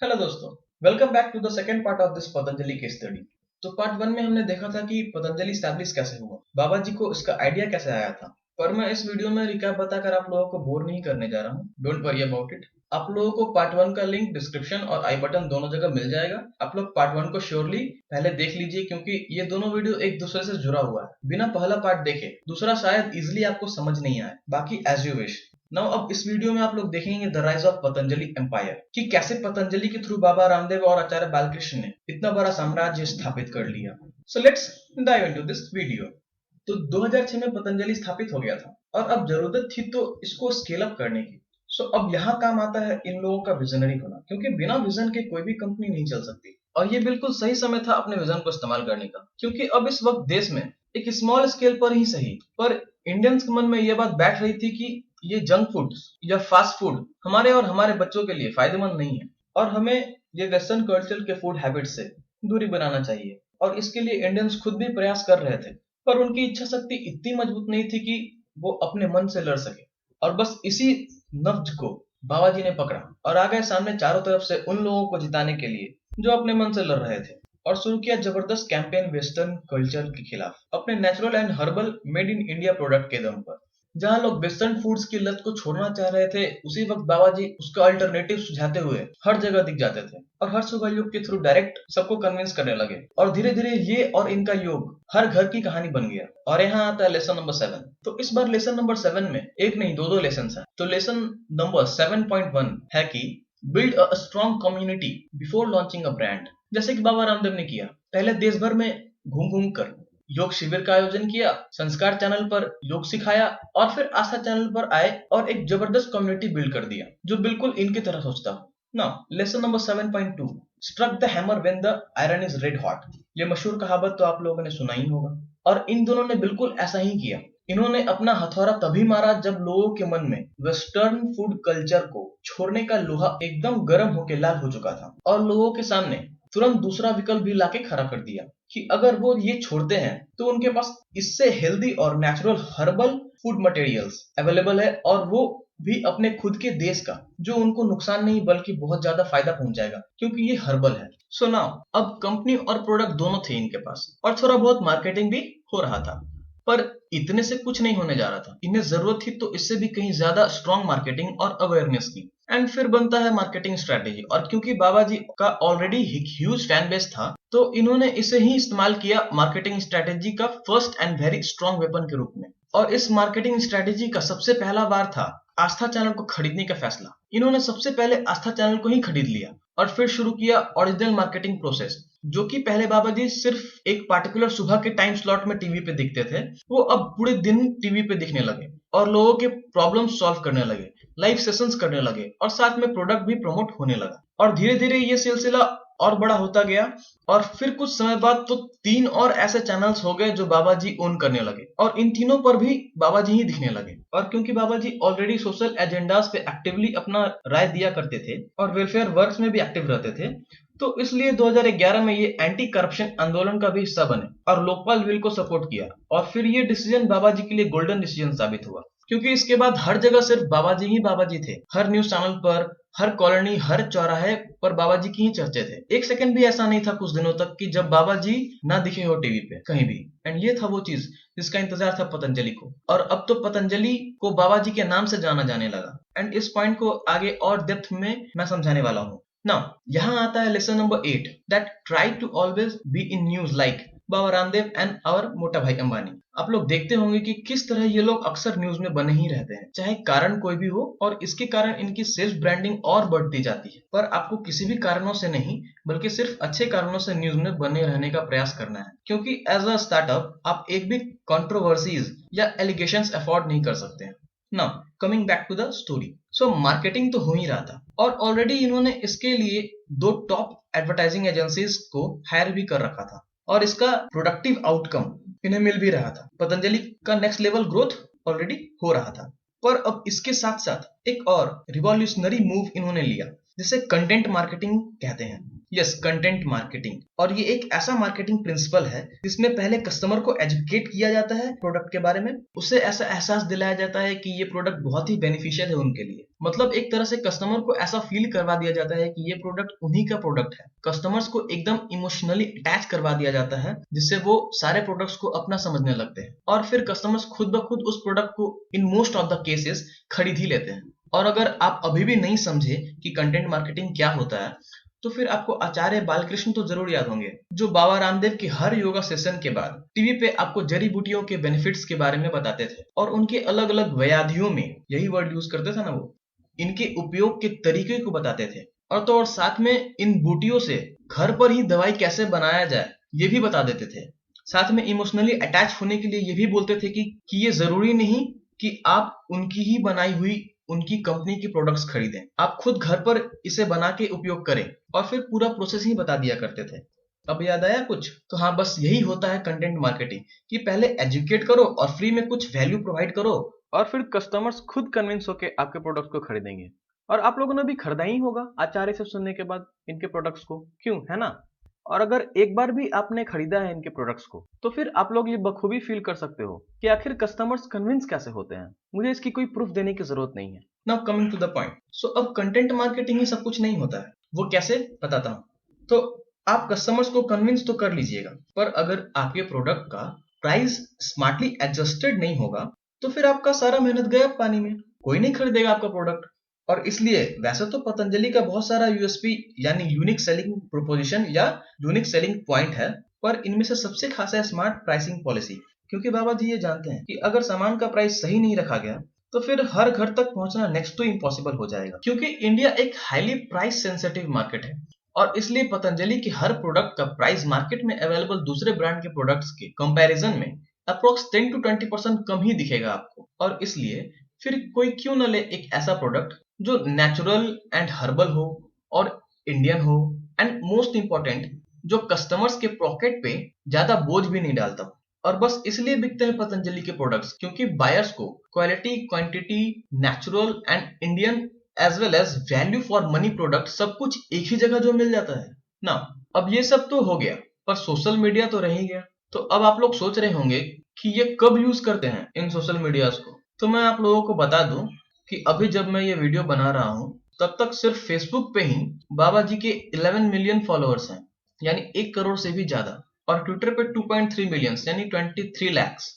Hello दोस्तों, welcome back to the second part of this Patanjali case study. तो part one में हमने देखा था कि पतंजलि स्टैब्लिश कैसे हुआ, बाबा जी को इसका आइडिया कैसे आया था। पर मैं इस वीडियो में रिकैप बताकर आप लोगों को बोर नहीं करने जा रहा हूँ। Don't worry about it. आप लोगों को पार्ट वन का लिंक डिस्क्रिप्शन और आई बटन दोनों जगह मिल जाएगा। आप लोग पार्ट वन को श्योरली पहले देख लीजिए, क्योंकि ये दोनों वीडियो एक दूसरे से जुड़ा हुआ है। बिना पहला पार्ट देखे दूसरा शायद इजिली आपको समझ नहीं आए। बाकी एज यू विश। नाउ अब इस वीडियो में आप लोग देखेंगे the rise of Patanjali empire, कि कैसे पतंजलि के थ्रू बाबा रामदेव और आचार्य बालकृष्ण ने इतना बड़ा साम्राज्य स्थापित कर लिया। So let's dive into this video. तो 2006 में पतंजलि स्थापित हो गया था और अब जरूरत थी तो इसको स्केल अप करने की। सो अब यहाँ काम आता है इन लोगों का विजनरी होना, क्योंकि बिना विजन के कोई भी कंपनी नहीं चल सकती। और ये बिल्कुल सही समय था अपने विजन को इस्तेमाल करने का, क्योंकि अब इस वक्त देश में एक स्मॉल स्केल पर ही सही पर इंडियंस के मन में यह बात बैठ रही थी कि ये जंक फूड या फास्ट फूड हमारे और हमारे बच्चों के लिए फायदेमंद नहीं है और हमें ये वेस्टर्न कल्चर के फूड हैबिट से दूरी बनाना चाहिए। और इसके लिए इंडियंस खुद भी प्रयास कर रहे थे, पर उनकी इच्छा शक्ति इतनी मजबूत नहीं थी कि वो अपने मन से लड़ सके। और बस इसी नब्ज को बाबा जी ने पकड़ा और आ गए सामने चारों तरफ से उन लोगों को जिताने के लिए जो अपने मन से लड़ रहे थे, और शुरू किया जबरदस्त कैंपेन वेस्टर्न कल्चर के खिलाफ अपने natural and herbal made in India product के दम पर। जहां लोग वेस्टर्न फूड्स की लत को छोड़ना चाह रहे थे, उसी वक्त बाबा जी उसका अल्टरनेटिव सुझाते हुए हर जगह दिख जाते थे और हर सुबह योग के थ्रू डायरेक्ट सबको कन्विंस करने लगे। और धीरे धीरे ये और इनका योग हर घर की कहानी बन गया। और यहाँ आता है लेसन नंबर 7। तो इस बार लेसन नंबर 7 में एक नहीं दो लेसन है। तो लेसन नंबर 7.1 है कि build a strong community before launching a brand. जैसे कि बाबा रामदेव ने किया, पहले देश भर में घूम घूम कर योग शिविर का आयोजन किया, संस्कार चैनल पर योग सिखाया और फिर आस्था चैनल पर आए और एक जबरदस्त कम्युनिटी बिल्ड कर दिया जो बिल्कुल इनकी तरह सोचता हो। Now lesson number 7.2 struck the hammer when the iron is red hot. ये मशहूर कहावत तो आप लोगों ने सुना ही होगा, और इन दोनों ने बिल्कुल ऐसा ही किया। इन्होंने अपना हथौड़ा तभी मारा जब लोगों के मन में वेस्टर्न फूड कल्चर को छोड़ने का लोहा एकदम गर्म होकर लाल हो चुका था, और लोगों के सामने तुरंत दूसरा विकल्प भी लाके खड़ा कर दिया कि अगर वो ये छोड़ते हैं तो उनके पास इससे हेल्दी और natural herbal food materials available है, और वो भी अपने खुद के देश का, जो उनको नुकसान नहीं बल्कि बहुत ज्यादा फायदा पहुंचाएगा क्योंकि ये हर्बल है। सो नाउ अब कंपनी और प्रोडक्ट दोनों थे इनके पास, और थोड़ा बहुत मार्केटिंग भी हो रहा था। पर इतने से कुछ नहीं होने जा रहा था, इन्हें जरूरत थी तो इससे भी कहीं ज्यादा स्ट्रॉन्ग मार्केटिंग और अवेयरनेस की। एंड फिर बनता है मार्केटिंग स्ट्रेटेजी, और क्योंकि बाबा जी का ऑलरेडी ह्यूज फैन बेस था तो इन्होंने इसे ही इस्तेमाल किया मार्केटिंग स्ट्रेटेजी का first and very strong weapon के रूप में। और इस मार्केटिंग स्ट्रेटेजी का सबसे पहला बार था आस्था चैनल को खरीदने का फैसला। इन्होंने सबसे पहले आस्था चैनल को ही खरीद लिया और फिर शुरू किया ओरिजिनल मार्केटिंग प्रोसेस, जो कि पहले बाबा जी सिर्फ एक पार्टिकुलर सुबह के टाइम स्लॉट में टीवी पे दिखते थे, वो अब पूरे दिन टीवी पे दिखने लगे और लोगों के प्रॉब्लम सॉल्व करने लगे, लाइव सेशंस करने लगे और साथ में प्रोडक्ट भी प्रमोट होने लगा। और धीरे धीरे ये सिलसिला और बड़ा होता गया, और फिर कुछ समय बाद तो 3 और ऐसे चैनल्स हो गए जो बाबा जी ओन करने लगे, और इन तीनों पर भी बाबा जी ही दिखने लगे। और क्योंकि बाबा जी ऑलरेडी सोशल एजेंडास पे एक्टिवली अपना राय दिया करते थे और वेलफेयर वर्क्स में भी एक्टिव रहते थे, तो इसलिए 2011 में ये एंटी करप्शन आंदोलन का भी हिस्सा बने और लोकपाल बिल को सपोर्ट किया। और फिर ये डिसीजन बाबा जी के लिए गोल्डन डिसीजन साबित हुआ, क्योंकि इसके बाद हर जगह सिर्फ बाबा जी ही बाबा जी थे। हर न्यूज चैनल पर, हर कॉलोनी, हर चौराहे पर बाबा जी की ही चर्चे थे। एक सेकंड भी ऐसा नहीं था कुछ दिनों तक कि जब बाबा जी ना दिखे हो टीवी पे कहीं भी। एंड ये था वो चीज जिसका इंतजार था पतंजलि को, और अब तो पतंजलि को बाबा जी के नाम से जाना जाने लगा। एंड इस पॉइंट को आगे और डेप्थ में मैं समझाने वाला हूँ। नाउ यहाँ आता है lesson number 8 that try to always be in news like Baba Ramdev and our मोटा भाई अंबानी। आप लोग देखते होंगे कि किस तरह ये लोग अक्सर न्यूज में बने ही रहते हैं, चाहे कारण कोई भी हो, और इसके कारण इनकी सेल्फ ब्रांडिंग और बढ़ती जाती है। पर आपको किसी भी कारणों से नहीं बल्कि सिर्फ अच्छे कारणों से न्यूज में बने रहने का प्रयास करना है, क्योंकि एज अ स्टार्टअप आप एक भी कंट्रोवर्सीज या एलिगेशंस अफोर्ड नहीं कर सकते हैं। Now coming back to the story. So marketing तो हो ही रहा था, और ऑलरेडी इन्होंने इसके लिए 2 टॉप एडवर्टाइजिंग एजेंसीज को हायर भी कर रखा था, और इसका प्रोडक्टिव आउटकम इन्हें मिल भी रहा था। पतंजलि का नेक्स्ट लेवल ग्रोथ ऑलरेडी हो रहा था। पर अब इसके साथ साथ एक और रिवॉल्यूशनरी मूव इन्होंने लिया, जिसे कंटेंट मार्केटिंग कहते हैं। Yes, content marketing. और ये एक ऐसा मार्केटिंग प्रिंसिपल है जिसमें पहले कस्टमर को एजुकेट किया जाता है प्रोडक्ट के बारे में, उससे ऐसा एहसास दिलाया जाता है कि ये प्रोडक्ट बहुत ही बेनिफिशियल है उनके लिए। मतलब एक तरह से कस्टमर को ऐसा फील करवा दिया जाता है कि ये प्रोडक्ट उन्हीं का प्रोडक्ट है। कस्टमर्स को एकदम इमोशनली अटैच करवा दिया जाता है जिससे वो सारे प्रोडक्ट्स को अपना समझने लगते हैं और फिर कस्टमर्स खुद ब खुद उस प्रोडक्ट को in most of the cases खरीद ही लेते हैं। और अगर आप अभी भी नहीं समझे कि कंटेंट मार्केटिंग क्या होता है तो फिर आपको आचार्य बालकृष्ण तो जरूर याद होंगे, जो बाबा रामदेव के हर योगा सेशन के बाद टीवी पे आपको जड़ी बूटियों के बेनिफिट्स के बारे में बताते थे और उनके अलग अलग व्याधियों में, यही वर्ड यूज करते थे ना वो, इनके उपयोग के तरीके को बताते थे। और तो और साथ में इन बूटियों से घर पर ही दवाई कैसे बनाया जाए ये भी बता देते थे। साथ में इमोशनली अटैच होने के लिए ये भी बोलते थे कि ये जरूरी नहीं कि आप उनकी ही बनाई हुई उनकी कंपनी की प्रोडक्ट्स खरीदें, आप खुद घर पर इसे बना के उपयोग करें और फिर पूरा प्रोसेस ही बता दिया करते थे। अब याद आया कुछ? तो हाँ, बस यही होता है कंटेंट मार्केटिंग कि पहले एजुकेट करो और फ्री में कुछ वैल्यू प्रोवाइड करो और फिर कस्टमर्स खुद कन्विंस होकर आपके प्रोडक्ट्स को खरीदेंगे। और आप लोगों ने भी खरीदा ही होगा आचार्य से सुनने के बाद इनके प्रोडक्ट्स को, क्यों, है ना? और अगर एक बार भी आपने खरीदा है इनके प्रोडक्ट्स को तो फिर आप लोग ये बखूबी फील कर सकते हो कि आखिर कस्टमर्स कन्विंस कैसे होते हैं। मुझे इसकी कोई प्रूफ देने की जरूरत नहीं है। Now coming to the point, so अब कंटेंट मार्केटिंग ही सब कुछ नहीं होता है। वो कैसे, बताता हूँ। तो आप कस्टमर्स को कन्विंस तो कर लीजिएगा, पर अगर आपके प्रोडक्ट का प्राइस स्मार्टली एडजस्टेड नहीं होगा तो फिर आपका सारा मेहनत गया पानी में, कोई नहीं खरीदेगा आपका प्रोडक्ट। और इसलिए वैसे तो पतंजलि का बहुत सारा यूएसपी यानी यूनिक सेलिंग प्रोपोजिशन या यूनिक सेलिंग पॉइंट है, पर इनमें से सबसे खास है स्मार्ट प्राइसिंग पॉलिसी। क्योंकि बाबा जी ये जानते हैं कि अगर सामान का प्राइस सही नहीं रखा गया तो फिर हर घर तक पहुंचना नेक्स्ट टू इम्पॉसिबल हो जाएगा। क्योंकि इंडिया एक हाईली प्राइस सेंसिटिव मार्केट है और इसलिए पतंजलि के हर प्रोडक्ट का प्राइस मार्केट में अवेलेबल दूसरे ब्रांड के प्रोडक्ट्स के कंपैरिजन में अप्रोक्स 10 to 20% कम ही दिखेगा आपको। और इसलिए फिर कोई क्यों न ले एक ऐसा प्रोडक्ट जो नेचुरल एंड हर्बल हो और इंडियन हो एंड मोस्ट इंपॉर्टेंट जो कस्टमर्स के पॉकेट पे ज्यादा बोझ भी नहीं डालता। और बस इसलिए बिकते हैं पतंजलि के प्रोडक्ट्स क्योंकि बायर्स को quality, quantity, natural and Indian as well as value for money product सब कुछ एक ही जगह जो मिल जाता है ना। अब ये सब तो हो गया, पर सोशल मीडिया तो रह ही गया। तो अब आप लोग सोच रहे होंगे कि ये कब यूज करते हैं इन सोशल मीडियाज को। तो मैं आप लोगों को बता दूं कि अभी जब मैं ये वीडियो बना रहा हूं तब तक सिर्फ फेसबुक पे ही बाबा जी के 11 मिलियन फॉलोअर्स हैं, यानी 1 करोड़ से भी ज्यादा, और ट्विटर पे 2.3 मिलियन यानी 23 lakhs।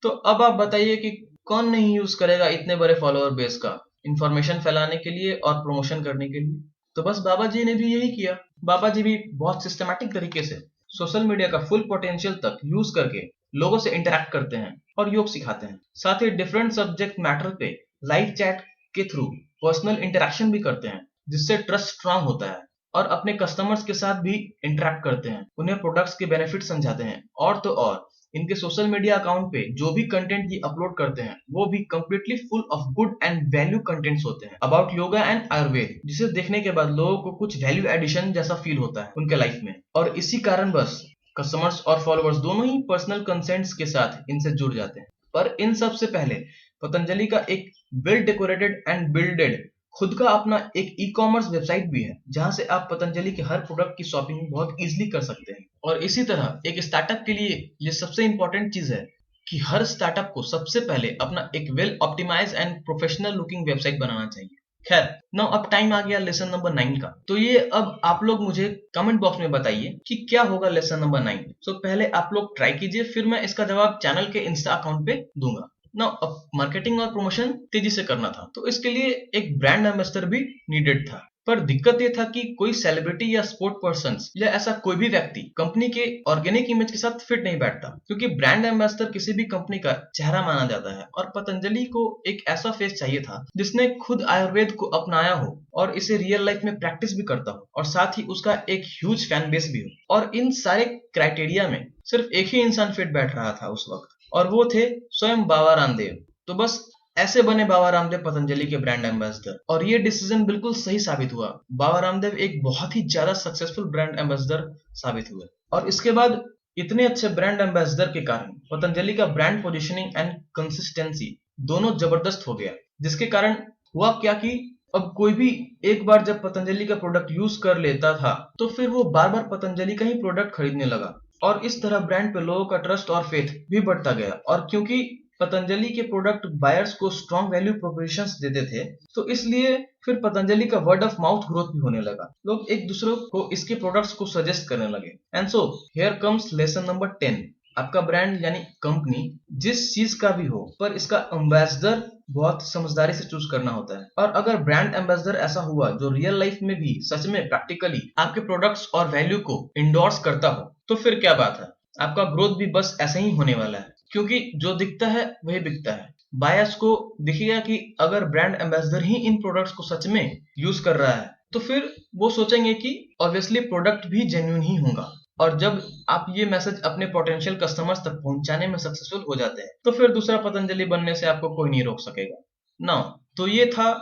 तो अब आप बताइए कि कौन नहीं यूज करेगा इतने बड़े फॉलोअर बेस का इंफॉर्मेशन फैलाने के लिए और प्रमोशन करने के लिए। तो बस बाबा जी ने भी यही किया। बाबा जी भी बहुत सिस्टमैटिक तरीके से सोशल मीडिया का फुल पोटेंशियल तक यूज करके लोगों से इंटरेक्ट करते हैं और योग सिखाते हैं। साथ ही डिफरेंट सब्जेक्ट मैटर पे लाइव चैट के थ्रू पर्सनल इंटरेक्शन भी करते हैं जिससे ट्रस्ट स्ट्रांग होता है और अपने कस्टमर्स के साथ भी इंटरेक्ट करते हैं, उन्हें प्रोडक्ट्स के बेनिफिट समझाते हैं। और तो और इनके सोशल मीडिया अकाउंट पे जो भी कंटेंट ये अपलोड करते हैं वो भी completely full of good and value contents होते हैं अबाउट योगा एंड आयुर्वेद, जिसे देखने के बाद लोगों को कुछ वैल्यू एडिशन जैसा फील होता है उनके लाइफ में। और इसी कारण बस कस्टमर्स और फॉलोअर्स दोनों ही पर्सनल कंसेंट्स के साथ इनसे जुड़ जाते हैं। पर इन सब से पहले पतंजलि का एक वेल डेकोरेटेड एंड बिल्डेड खुद का अपना एक ई कॉमर्स वेबसाइट भी है जहां से आप पतंजलि के हर प्रोडक्ट की शॉपिंग बहुत इजीली कर सकते हैं। और इसी तरह एक स्टार्टअप के लिए ये सबसे इंपॉर्टेंट चीज है कि हर स्टार्टअप को सबसे पहले अपना एक well optimize and professional looking website बनाना चाहिए। खैर, नाउ अब टाइम आ गया लेसन नंबर 9 का। तो ये अब आप लोग मुझे कमेंट बॉक्स में बताइए कि क्या होगा लेसन नंबर 9। सो पहले आप लोग ट्राई कीजिए, फिर मैं इसका जवाब चैनल के इंस्टा अकाउंट पे दूंगा। ना अब मार्केटिंग और प्रमोशन तेजी से करना था तो इसके लिए एक ब्रांड एम्बेसडर भी नीडेड था। पर दिक्कत ये था कि कोई सेलिब्रिटी या स्पोर्ट पर्सन या ऐसा कोई भी व्यक्ति कंपनी के ऑर्गेनिक इमेज के साथ फिट नहीं बैठता, क्योंकि ब्रांड एम्बेसडर किसी भी कंपनी का चेहरा माना जाता है। और पतंजलि को एक ऐसा फेस चाहिए था जिसने खुद आयुर्वेद को अपनाया हो और इसे रियल लाइफ में प्रैक्टिस भी करता हो और साथ ही उसका एक ह्यूज फैन बेस भी हो। और इन सारे क्राइटेरिया में सिर्फ एक ही इंसान फिट बैठ रहा था उस वक्त, और वो थे स्वयं बाबा रामदेव। तो बस ऐसे बने बाबा रामदेव पतंजलि के ब्रांड एम्बेसडर, और ये डिसीजन बिल्कुल सही साबित हुआ। बाबा रामदेव एक बहुत ही ज्यादा सक्सेसफुल ब्रांड एम्बेसडर साबित हुए। और इसके बाद इतने अच्छे ब्रांड एम्बेसडर के कारण पतंजलि का ब्रांड पोजीशनिंग एंड कंसिस्टेंसी दोनों जबरदस्त हो गया, जिसके कारण हुआ क्या कि अब कोई भी एक बार जब पतंजलि का प्रोडक्ट यूज कर लेता था तो फिर वो बार बार पतंजलि का ही प्रोडक्ट खरीदने लगा और इस तरह ब्रांड पे लोगों का ट्रस्ट और फेथ भी बढ़ता गया। और क्योंकि पतंजलि के प्रोडक्ट बायर्स को स्ट्रॉन्ग वैल्यू प्रोपोजिशंस देते थे तो इसलिए फिर पतंजलि का वर्ड ऑफ माउथ ग्रोथ भी होने लगा। लोग एक दूसरे को इसके प्रोडक्ट्स को सजेस्ट करने लगे। And so here comes lesson number 10। आपका ब्रांड यानी कंपनी जिस चीज का भी हो पर इसका एम्बेसडर बहुत समझदारी से चूज करना होता है। और अगर ब्रांड एम्बेसडर ऐसा हुआ जो रियल लाइफ में भी सच में प्रैक्टिकली आपके प्रोडक्ट्स और वैल्यू को इंडोर्स करता हो तो फिर क्या बात है, आपका ग्रोथ भी बस ऐसे ही होने वाला है। क्योंकि जो दिखता है वही बिकता है। बायर्स को दिखेगा कि अगर ब्रांड एम्बेसडर ही इन प्रोडक्ट्स को सच में यूज कर रहा है तो फिर वो सोचेंगे कि ऑब्वियसली प्रोडक्ट भी जेन्युइन ही होगा। और जब आप ये मैसेज अपने पोटेंशियल कस्टमर्स तक पहुंचाने में सक्सेसफुल हो जाते हैं तो फिर दूसरा पतंजलि बनने से आपको कोई नहीं रोक सकेगा। नाउ तो ये था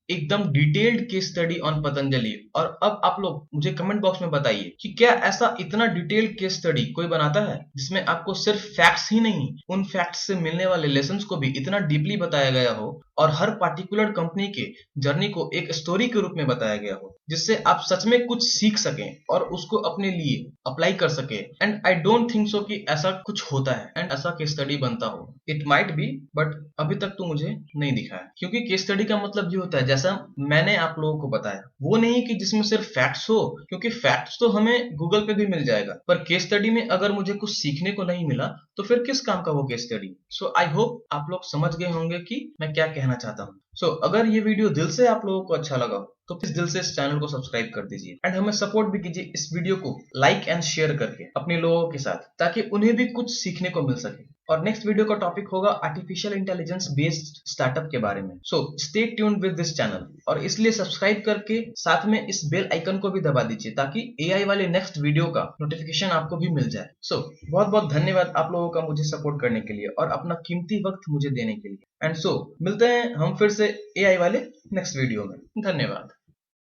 एकदम detailed case study on Patanjali. और अब आप लोग मुझे कमेंट बॉक्स में बताइए कि क्या ऐसा इतना डिटेल्ड केस स्टडी कोई बनाता है जिसमें आपको सिर्फ फैक्ट्स ही नहीं उन फैक्ट्स से मिलने वाले लेसन्स को भी इतना डीपली बताया गया हो और हर पार्टिकुलर कंपनी के जर्नी को एक स्टोरी के रूप में बताया गया हो जिससे आप सच में कुछ सीख सकें और उसको अपने लिए अप्लाई कर सके। And I don't think so कि ऐसा कुछ होता है एंड ऐसा केस स्टडी बनता हो। इट माइट बी बट अभी तक तो मुझे नहीं दिखा है। क्योंकि केस स्टडी का मतलब ये होता है जैसा मैंने आप लोगों को बताया वो नहीं कि जिसमें सिर्फ फैक्ट्स हो, क्योंकि फैक्ट्स तो हमें गूगल पे भी मिल जाएगा पर केस स्टडी में अगर मुझे कुछ सीखने को नहीं मिला तो फिर किस काम का वो case study. So I hope आप लोग समझ गए होंगे कि मैं क्या कहना चाहता हूँ। सो अगर ये वीडियो दिल से आप लोगों को अच्छा लगा हो तो प्लीज दिल से इस चैनल को सब्सक्राइब कर दीजिए एंड हमें सपोर्ट भी कीजिए इस वीडियो को लाइक एंड शेयर करके अपने लोगों के साथ ताकि उन्हें भी कुछ सीखने को मिल सके। और नेक्स्ट वीडियो का टॉपिक होगा आर्टिफिशियल इंटेलिजेंस बेस्ड स्टार्टअप के बारे में। So stay tuned with this channel और इसलिए सब्सक्राइब करके साथ में इस बेल आइकन को भी दबा दीजिए ताकि एआई वाले नेक्स्ट वीडियो का नोटिफिकेशन आपको भी मिल जाए। सो बहुत बहुत धन्यवाद आप लोगों का मुझे सपोर्ट करने के लिए और अपना कीमती वक्त मुझे देने के लिए। एंड सो मिलते हैं हम फिर से एआई वाले नेक्स्ट वीडियो में। धन्यवाद।